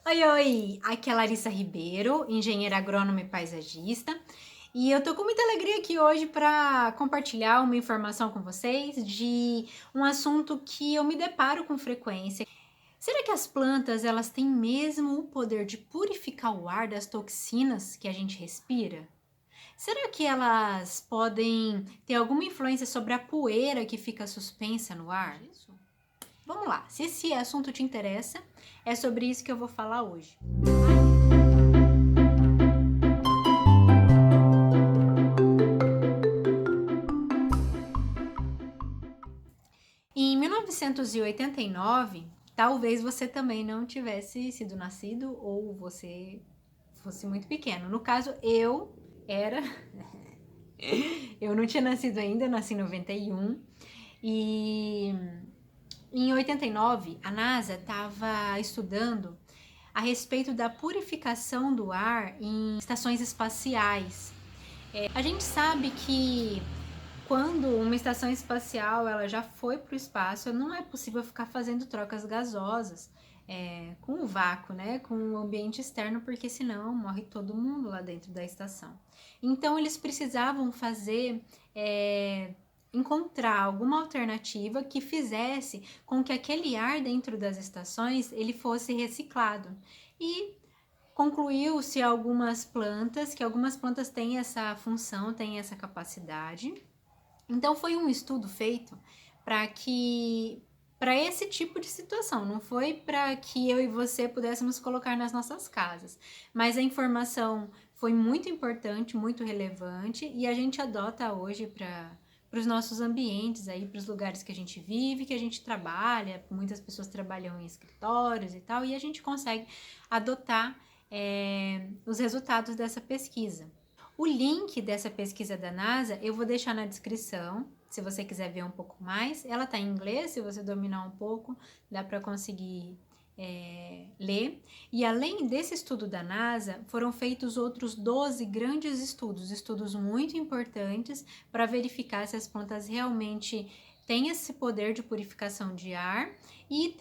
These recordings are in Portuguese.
Oi, oi! Aqui é Larissa Ribeiro, engenheira agrônoma e paisagista, e eu tô com muita alegria aqui hoje para compartilhar uma informação com vocês de um assunto que eu me deparo com frequência. Será que as plantas elas têm mesmo o poder de purificar o ar das toxinas que a gente respira? Será que elas podem ter alguma influência sobre a poeira que fica suspensa no ar? Vamos lá, se esse assunto te interessa, é sobre isso que eu vou falar hoje. Em 1989, talvez você também não tivesse sido nascido ou você fosse muito pequeno. No caso, eu era. Eu não tinha nascido ainda, eu nasci em 91. E em 89, a NASA estava estudando a respeito da purificação do ar em estações espaciais. A gente sabe que quando uma estação espacial ela já foi para o espaço, não é possível ficar fazendo trocas gasosas com o vácuo, né, com o ambiente externo, porque senão morre todo mundo lá dentro da estação. Então eles precisavam encontrar alguma alternativa que fizesse com que aquele ar dentro das estações ele fosse reciclado. E concluiu-se que algumas plantas têm essa função, têm essa capacidade. Então foi um estudo feito para esse tipo de situação, não foi para que eu e você pudéssemos colocar nas nossas casas, mas a informação foi muito importante, muito relevante e a gente adota hoje para os nossos ambientes aí, para os lugares que a gente vive, que a gente trabalha, muitas pessoas trabalham em escritórios e tal, e a gente consegue adotar os resultados dessa pesquisa. O link dessa pesquisa da NASA eu vou deixar na descrição, se você quiser ver um pouco mais. Ela está em inglês, se você dominar um pouco, dá para conseguir ler. E além desse estudo da NASA, foram feitos outros 12 grandes estudos muito importantes para verificar se as plantas realmente têm esse poder de purificação de ar e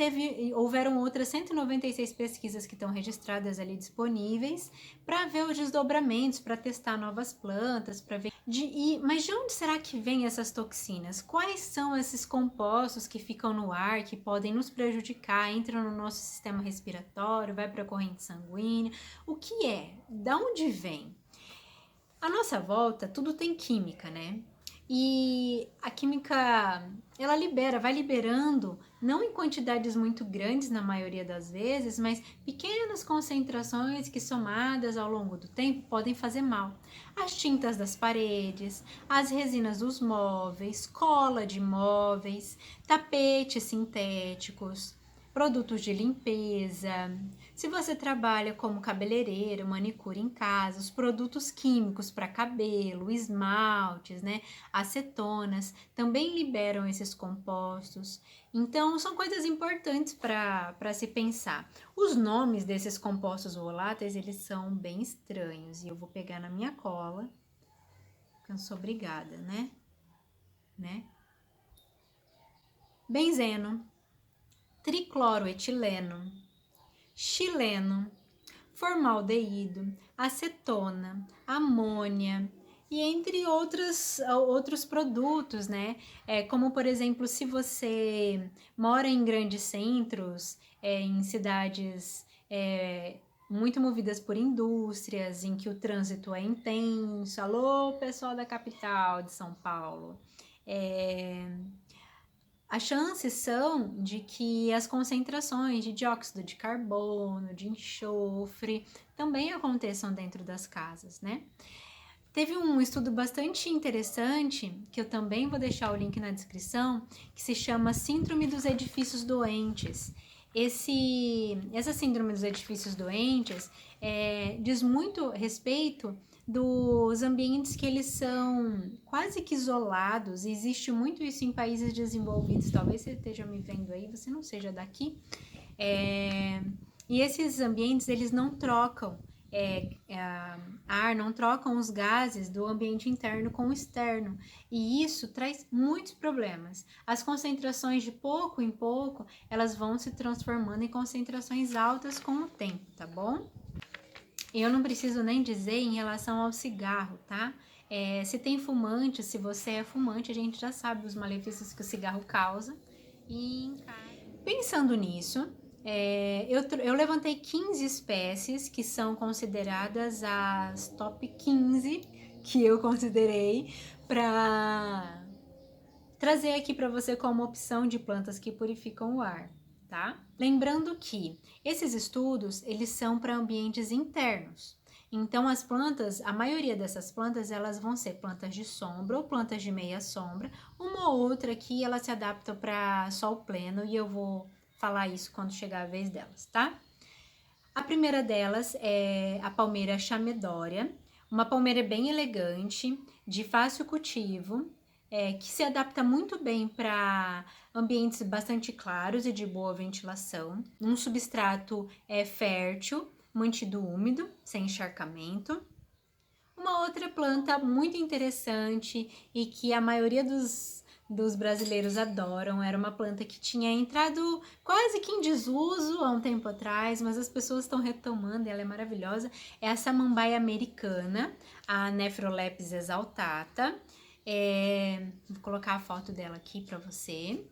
houveram outras 196 pesquisas que estão registradas ali disponíveis para ver os desdobramentos, para testar novas plantas, para ver. Mas de onde será que vêm essas toxinas? Quais são esses compostos que ficam no ar, que podem nos prejudicar, entram no nosso sistema respiratório, vai para a corrente sanguínea? O que é? Da onde vem? À nossa volta, tudo tem química, né? E a química, ela vai liberando, não em quantidades muito grandes na maioria das vezes, mas pequenas concentrações que somadas ao longo do tempo podem fazer mal. As tintas das paredes, as resinas dos móveis, cola de móveis, tapetes sintéticos, produtos de limpeza. Se você trabalha como cabeleireiro, manicure em casa, os produtos químicos para cabelo, esmaltes, né, acetonas, também liberam esses compostos. Então, são coisas importantes para se pensar. Os nomes desses compostos voláteis, eles são bem estranhos. E eu vou pegar na minha cola, porque eu sou obrigada, né? Benzeno, tricloroetileno, xileno, formaldeído, acetona, amônia e entre outros produtos, né? Como, por exemplo, se você mora em grandes centros, em cidades muito movidas por indústrias, em que o trânsito é intenso. Alô, pessoal da capital de São Paulo. As chances são de que as concentrações de dióxido de carbono, de enxofre, também aconteçam dentro das casas, né? Teve um estudo bastante interessante, que eu também vou deixar o link na descrição, que se chama Síndrome dos Edifícios Doentes. Essa síndrome dos edifícios doentes diz muito respeito dos ambientes que eles são quase que isolados. Existe muito isso em países desenvolvidos. Talvez você esteja me vendo aí, você não seja daqui. E esses ambientes, eles não trocam ar, não trocam os gases do ambiente interno com o externo. E isso traz muitos problemas. As concentrações de pouco em pouco, elas vão se transformando em concentrações altas com o tempo, tá bom? Eu não preciso nem dizer em relação ao cigarro, tá? Se tem fumante, se você é fumante, a gente já sabe os malefícios que o cigarro causa. E pensando nisso, eu levantei 15 espécies que são consideradas as top 15 que eu considerei para trazer aqui para você como opção de plantas que purificam o ar, tá? Lembrando que esses estudos, eles são para ambientes internos. Então, as plantas, a maioria dessas plantas, elas vão ser plantas de sombra ou plantas de meia sombra. Uma ou outra aqui, ela se adapta para sol pleno e eu vou falar isso quando chegar a vez delas, tá? A primeira delas é a palmeira chamedória, uma palmeira bem elegante, de fácil cultivo, que se adapta muito bem para ambientes bastante claros e de boa ventilação, um substrato fértil, mantido úmido, sem encharcamento. Uma outra planta muito interessante e que a maioria dos brasileiros adoram, era uma planta que tinha entrado quase que em desuso há um tempo atrás, mas as pessoas estão retomando, ela é maravilhosa, é a samambaia americana, a Nephrolepis exaltata. Vou colocar a foto dela aqui para você.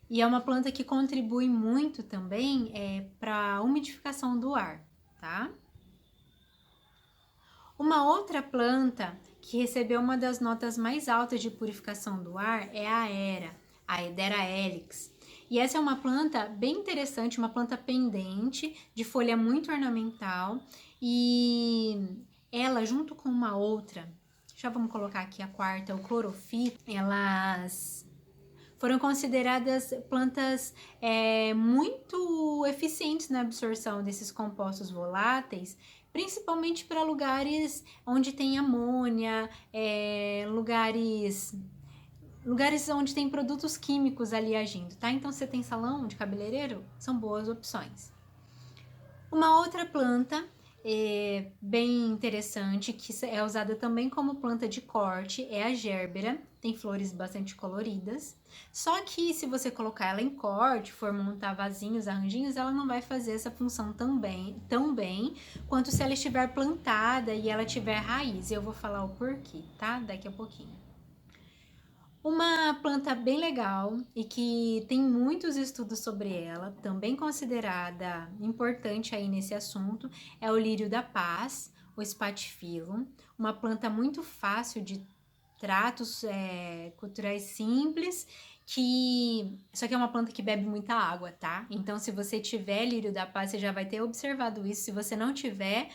E é uma planta que contribui muito também para a umidificação do ar, tá? Uma outra planta que recebeu uma das notas mais altas de purificação do ar é a Hedera helix. E essa é uma planta bem interessante, uma planta pendente, de folha muito ornamental, e ela, junto com uma outra, já vamos colocar aqui a quarta, o clorofito, elas foram consideradas plantas muito eficientes na absorção desses compostos voláteis, principalmente para lugares onde tem amônia, lugares onde tem produtos químicos ali agindo, tá? Então, você tem salão de cabeleireiro, são boas opções. Uma outra planta bem interessante, que é usada também como planta de corte, é a gerbera, tem flores bastante coloridas, só que se você colocar ela em corte, for montar vasinhos, arranjinhos, ela não vai fazer essa função tão bem quanto se ela estiver plantada e ela tiver raiz. Eu vou falar o porquê, tá? Daqui a pouquinho. Uma planta bem legal e que tem muitos estudos sobre ela, também considerada importante aí nesse assunto, é o lírio da paz, o spathiphyllum, uma planta muito fácil de tratos culturais simples, só que é uma planta que bebe muita água, tá? Então, se você tiver lírio da paz, você já vai ter observado isso. Se você não tiver,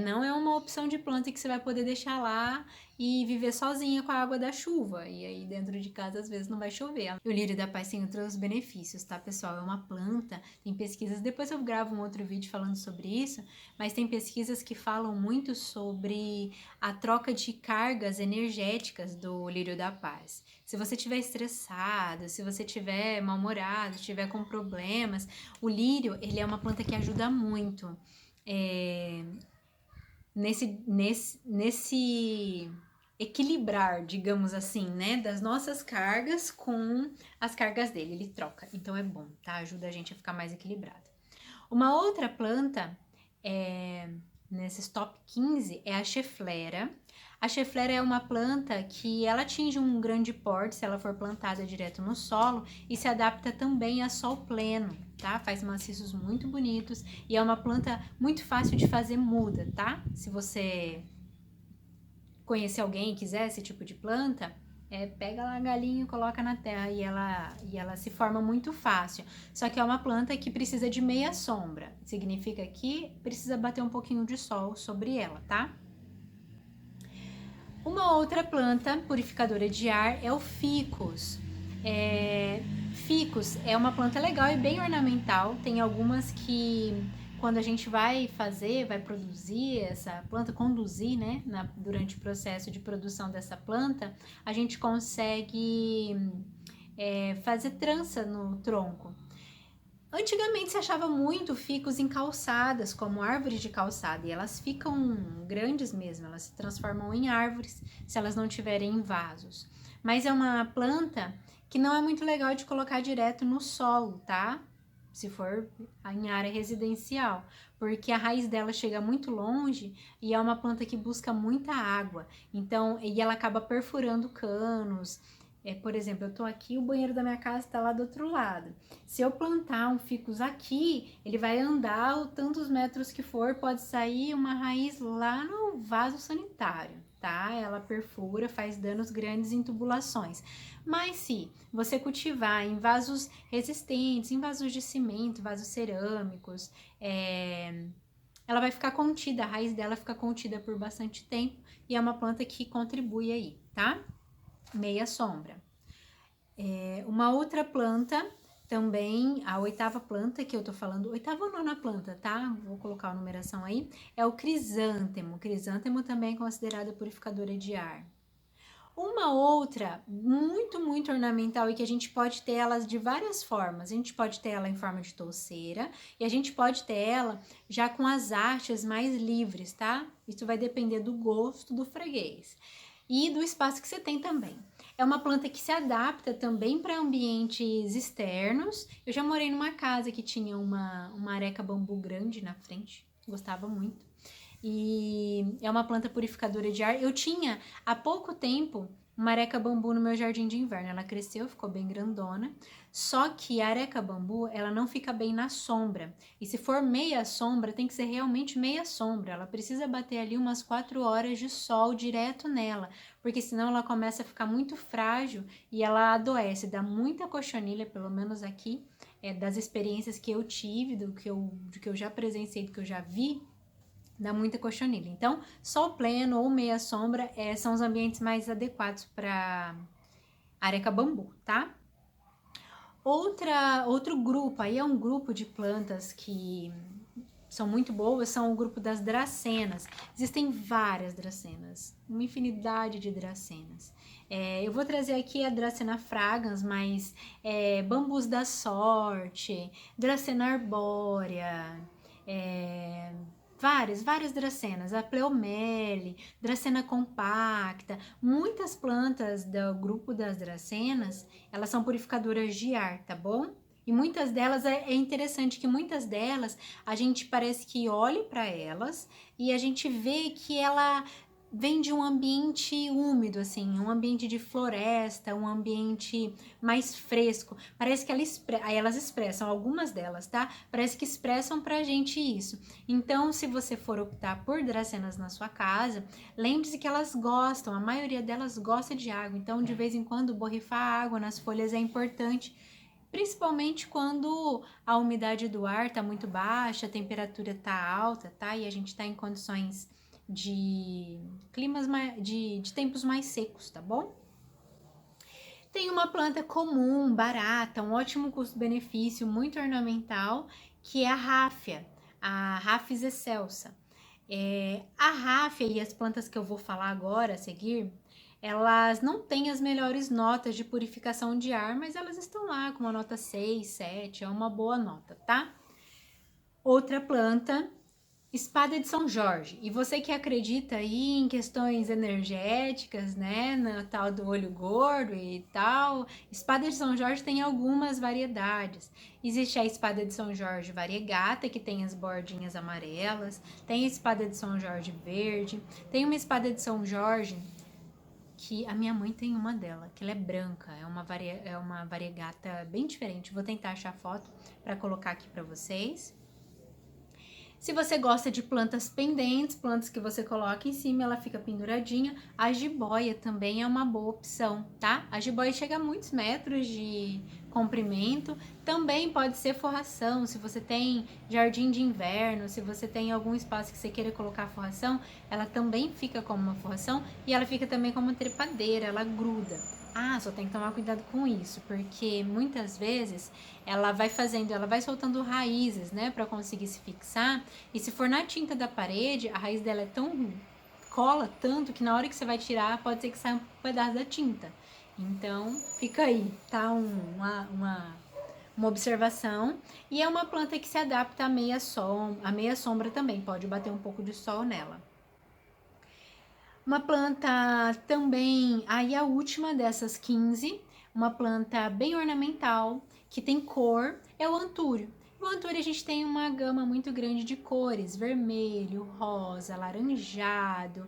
não é uma opção de planta que você vai poder deixar lá e viver sozinha com a água da chuva. E aí, dentro de casa, às vezes não vai chover. E o lírio da paz tem outros benefícios, tá, pessoal? É uma planta, tem pesquisas, depois eu gravo um outro vídeo falando sobre isso, mas tem pesquisas que falam muito sobre a troca de cargas energéticas do lírio da paz. Se você estiver estressado, se você estiver mal-humorado, estiver com problemas, o lírio, ele é uma planta que ajuda muito nesse equilibrar, digamos assim, né, das nossas cargas com as cargas dele, ele troca, então é bom, tá? Ajuda a gente a ficar mais equilibrado. Uma outra planta nesses top 15 é a cheflera. A cheflera é uma planta que ela atinge um grande porte se ela for plantada direto no solo e se adapta também a sol pleno, tá? Faz maciços muito bonitos e é uma planta muito fácil de fazer muda, tá? Se você conhecer alguém e quiser esse tipo de planta, pega lá a galinha e coloca na terra e ela se forma muito fácil. Só que é uma planta que precisa de meia sombra. Significa que precisa bater um pouquinho de sol sobre ela, tá? Uma outra planta purificadora de ar é o ficus. Ficus é uma planta legal e bem ornamental. Tem algumas que, quando a gente vai produzir essa planta, conduzir, né, durante o processo de produção dessa planta, a gente consegue fazer trança no tronco. Antigamente se achava muito ficus em calçadas, como árvores de calçada, e elas ficam grandes mesmo, elas se transformam em árvores se elas não tiverem em vasos. Mas é uma planta que não é muito legal de colocar direto no solo, tá? Se for em área residencial, porque a raiz dela chega muito longe e é uma planta que busca muita água. Então, e ela acaba perfurando canos. Por exemplo, eu tô aqui, o banheiro da minha casa está lá do outro lado. Se eu plantar um ficus aqui, ele vai andar o tantos metros que for, pode sair uma raiz lá no vaso sanitário, tá? Ela perfura, faz danos grandes em tubulações. Mas se você cultivar em vasos resistentes, em vasos de cimento, vasos cerâmicos, ela vai ficar contida, a raiz dela fica contida por bastante tempo e é uma planta que contribui aí, tá? Meia sombra. Uma outra planta também, a oitava planta que eu tô falando, oitava ou nona planta, tá? Vou colocar a numeração aí, é o crisântemo. O crisântemo também é considerado purificadora de ar. Uma outra muito ornamental e que a gente pode ter elas de várias formas. A gente pode ter ela em forma de touceira e a gente pode ter ela já com as hastes mais livres, tá? Isso vai depender do gosto do freguês e do espaço que você tem também. É uma planta que se adapta também para ambientes externos. Eu já morei numa casa que tinha uma areca bambu grande na frente, gostava muito. E é uma planta purificadora de ar. Eu tinha há pouco tempo uma areca bambu no meu jardim de inverno. Ela cresceu, ficou bem grandona. Só que a areca bambu, ela não fica bem na sombra. E se for meia sombra, tem que ser realmente meia sombra. Ela precisa bater ali umas 4 horas de sol direto nela, porque senão ela começa a ficar muito frágil e ela adoece, dá muita cochonilha, pelo menos aqui, das experiências que eu tive, do que eu já presenciei, do que eu já vi, dá muita cochonilha. Então, sol pleno ou meia sombra são os ambientes mais adequados para areca bambu, tá? Outro grupo, aí é um grupo de plantas que são muito boas, são o grupo das dracenas. Existem várias dracenas, uma infinidade de dracenas. Eu vou trazer aqui a Dracena fragans, mas bambus da sorte, Dracena arbórea, várias dracenas, a pleomele, dracena compacta, muitas plantas do grupo das dracenas, elas são purificadoras de ar, tá bom? E muitas delas, é interessante que muitas delas, a gente parece que olha para elas e a gente vê que ela vem de um ambiente úmido, assim, um ambiente de floresta, um ambiente mais fresco. Parece que elas expressam, algumas delas, tá? Parece que expressam pra gente isso. Então, se você for optar por dracenas na sua casa, lembre-se que elas gostam, a maioria delas gosta de água. Então, de vez em quando, borrifar água nas folhas é importante, principalmente quando a umidade do ar tá muito baixa, a temperatura tá alta, tá? E a gente tá em condições de de tempos mais secos, tá bom? Tem uma planta comum, barata, um ótimo custo-benefício, muito ornamental, que é a ráfia, a Rhapis excelsa. A ráfia e as plantas que eu vou falar agora a seguir, elas não têm as melhores notas de purificação de ar, mas elas estão lá com uma nota 6, 7, é uma boa nota, tá? Outra planta, espada de São Jorge. E você que acredita aí em questões energéticas, né, no tal do olho gordo e tal, espada de São Jorge tem algumas variedades. Existe a espada de São Jorge variegata, que tem as bordinhas amarelas, tem a espada de São Jorge verde, tem uma espada de São Jorge que a minha mãe tem uma dela, que ela é branca, é uma variegata bem diferente. Vou tentar achar foto para colocar aqui para vocês. Se você gosta de plantas pendentes, plantas que você coloca em cima, ela fica penduradinha, a jiboia também é uma boa opção, tá? A jiboia chega a muitos metros de comprimento, também pode ser forração, se você tem jardim de inverno, se você tem algum espaço que você queira colocar forração, ela também fica como uma forração e ela fica também como uma trepadeira, ela gruda. Só tem que tomar cuidado com isso, porque muitas vezes ela vai soltando raízes, né, para conseguir se fixar. E se for na tinta da parede, a raiz dela cola tanto que na hora que você vai tirar, pode ser que saia um pedaço da tinta. Então, fica aí, tá? uma observação, e é uma planta que se adapta à meia sombra também, pode bater um pouco de sol nela. Uma planta também, aí a última dessas 15, uma planta bem ornamental, que tem cor, é o antúrio. No antúrio a gente tem uma gama muito grande de cores, vermelho, rosa, alaranjado,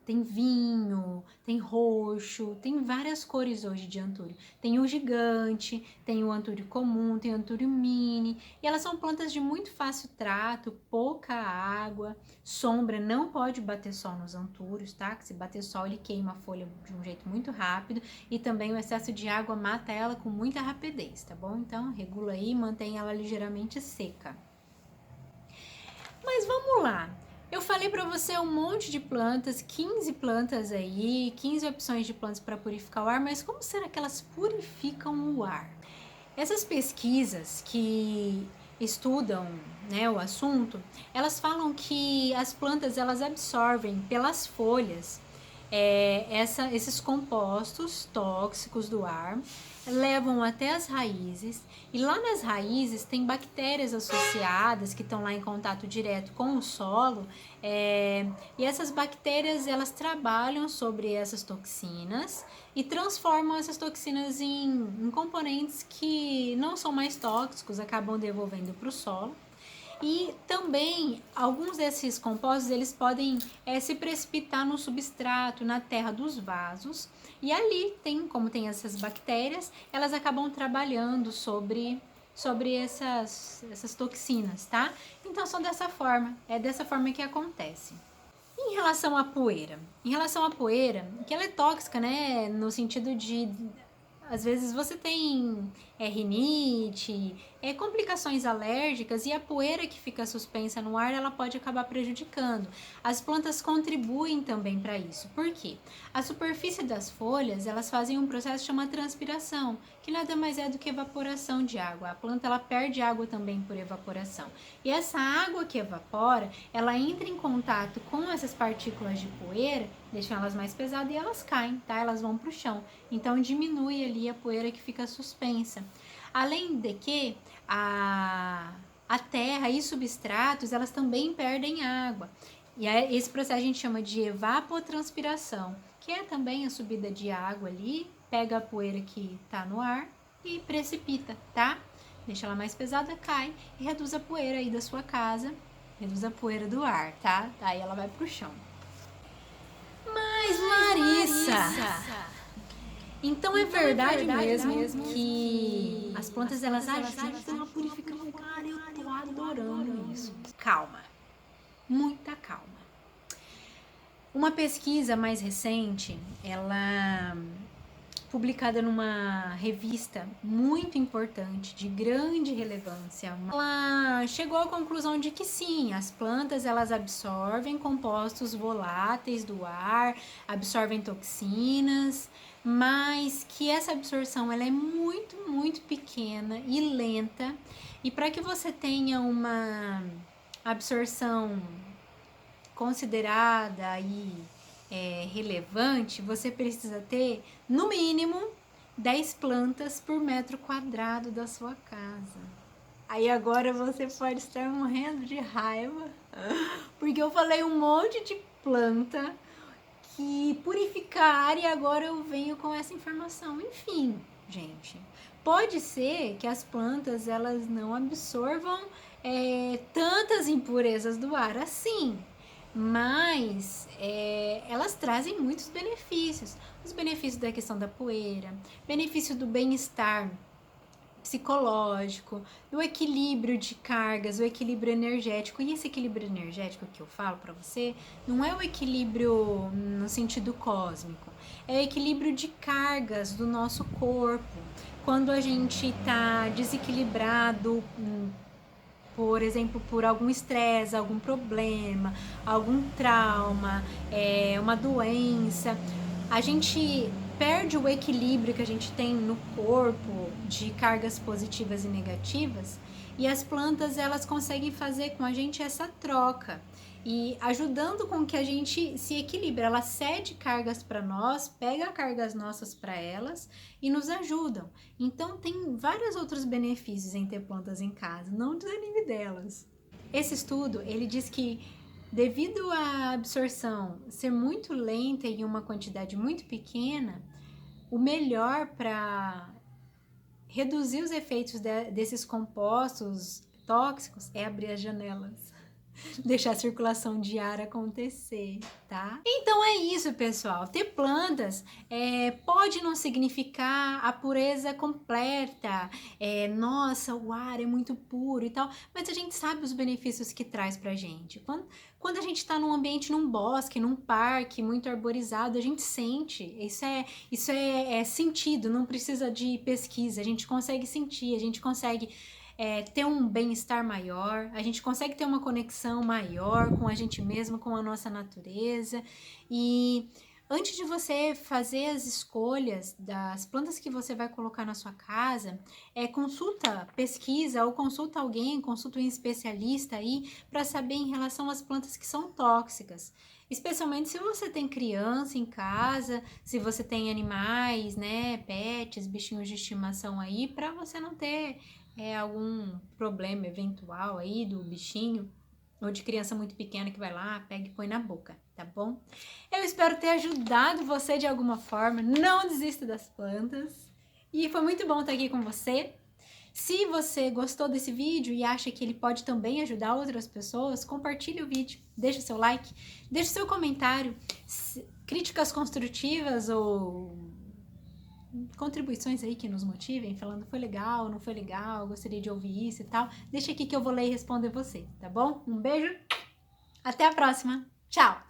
tem vinho, tem roxo, tem várias cores hoje de antúrio. Tem o gigante, tem o antúrio comum, tem o antúrio mini. E elas são plantas de muito fácil trato, pouca água, sombra, não pode bater sol nos antúrios, tá? Que se bater sol ele queima a folha de um jeito muito rápido. E também o excesso de água mata ela com muita rapidez, tá bom? Então regula aí e mantém ela ligeiramente seca. Mas vamos lá. Eu falei para você um monte de plantas, 15 plantas aí, 15 opções de plantas para purificar o ar, mas como será que elas purificam o ar? Essas pesquisas que estudam, né, o assunto, elas falam que as plantas elas absorvem pelas folhas esses compostos tóxicos do ar, levam até as raízes, e lá nas raízes tem bactérias associadas que estão lá em contato direto com o solo, e essas bactérias elas trabalham sobre essas toxinas e transformam essas toxinas em componentes que não são mais tóxicos, acabam devolvendo para o solo. E também alguns desses compostos eles podem se precipitar no substrato, na terra dos vasos, e ali como tem essas bactérias, elas acabam trabalhando sobre essas toxinas, tá? Então são dessa forma, é dessa forma que acontece. Em relação à poeira, que ela é tóxica, né, no sentido de às vezes você tem rinite, complicações alérgicas, e a poeira que fica suspensa no ar, ela pode acabar prejudicando. As plantas contribuem também para isso. Por quê? A superfície das folhas, elas fazem um processo chamado transpiração, que nada mais é do que evaporação de água. A planta, ela perde água também por evaporação. E essa água que evapora, ela entra em contato com essas partículas de poeira, deixam elas mais pesadas e elas caem, tá? Elas vão para o chão. Então diminui ali a poeira que fica suspensa. Além de que a terra e substratos, elas também perdem água. E esse processo a gente chama de evapotranspiração, que é também a subida de água ali, pega a poeira que está no ar e precipita, tá? Deixa ela mais pesada, cai e reduz a poeira aí da sua casa, reduz a poeira do ar, tá? Aí ela vai pro chão. Mas Larissa, então é verdade mesmo que as plantas elas ajudam a purificar o ar. Eu tô adorando isso. Calma, muita calma. Uma pesquisa mais recente, ela publicada numa revista muito importante, de grande relevância, ela chegou à conclusão de que sim, as plantas elas absorvem compostos voláteis do ar, absorvem toxinas, mas que essa absorção ela é muito, muito pequena e lenta, e para que você tenha uma absorção considerada e relevante, você precisa ter, no mínimo, 10 plantas por metro quadrado da sua casa. Aí agora você pode estar morrendo de raiva, porque eu falei um monte de planta que purificar e agora eu venho com essa informação. Enfim, gente, pode ser que as plantas elas não absorvam tantas impurezas do ar assim, mas elas trazem muitos benefícios. Os benefícios da questão da poeira, benefício do bem-estar psicológico, do equilíbrio de cargas, o equilíbrio energético. E esse equilíbrio energético que eu falo para você não é o equilíbrio no sentido cósmico, é o equilíbrio de cargas do nosso corpo. Quando a gente está desequilibrado, por exemplo, por algum estresse, algum problema, algum trauma, uma doença, a gente perde o equilíbrio que a gente tem no corpo de cargas positivas e negativas, E as plantas, elas conseguem fazer com a gente essa troca e ajudando com que a gente se equilibre. Ela cede cargas para nós, pega cargas nossas para elas e nos ajudam. Então tem vários outros benefícios em ter plantas em casa, não desanime delas. Esse estudo, ele diz que devido à absorção ser muito lenta em uma quantidade muito pequena, o melhor para reduzir os efeitos desses compostos tóxicos é abrir as janelas. Deixar a circulação de ar acontecer, tá? Então é isso, pessoal. Ter plantas pode não significar a pureza completa, nossa, o ar é muito puro e tal, mas a gente sabe os benefícios que traz pra gente. Quando a gente tá num ambiente, num bosque, num parque muito arborizado, a gente sente. Isso é sentido, não precisa de pesquisa. A gente consegue sentir, a gente consegue ter um bem-estar maior, a gente consegue ter uma conexão maior com a gente mesmo, com a nossa natureza. E antes de você fazer as escolhas das plantas que você vai colocar na sua casa, consulta, pesquisa ou consulta alguém, consulta um especialista aí para saber em relação às plantas que são tóxicas. Especialmente se você tem criança em casa, se você tem animais, né, pets, bichinhos de estimação aí, para você não ter algum problema eventual aí do bichinho ou de criança muito pequena que vai lá, pega e põe na boca, tá bom? Eu espero ter ajudado você de alguma forma. Não desista das plantas. E foi muito bom estar aqui com você. Se você gostou desse vídeo e acha que ele pode também ajudar outras pessoas, compartilhe o vídeo, deixe seu like, deixe seu comentário, críticas construtivas ou contribuições aí que nos motivem, falando foi legal, não foi legal, gostaria de ouvir isso e tal. Deixa aqui que eu vou ler e responder você, tá bom? Um beijo, até a próxima, tchau!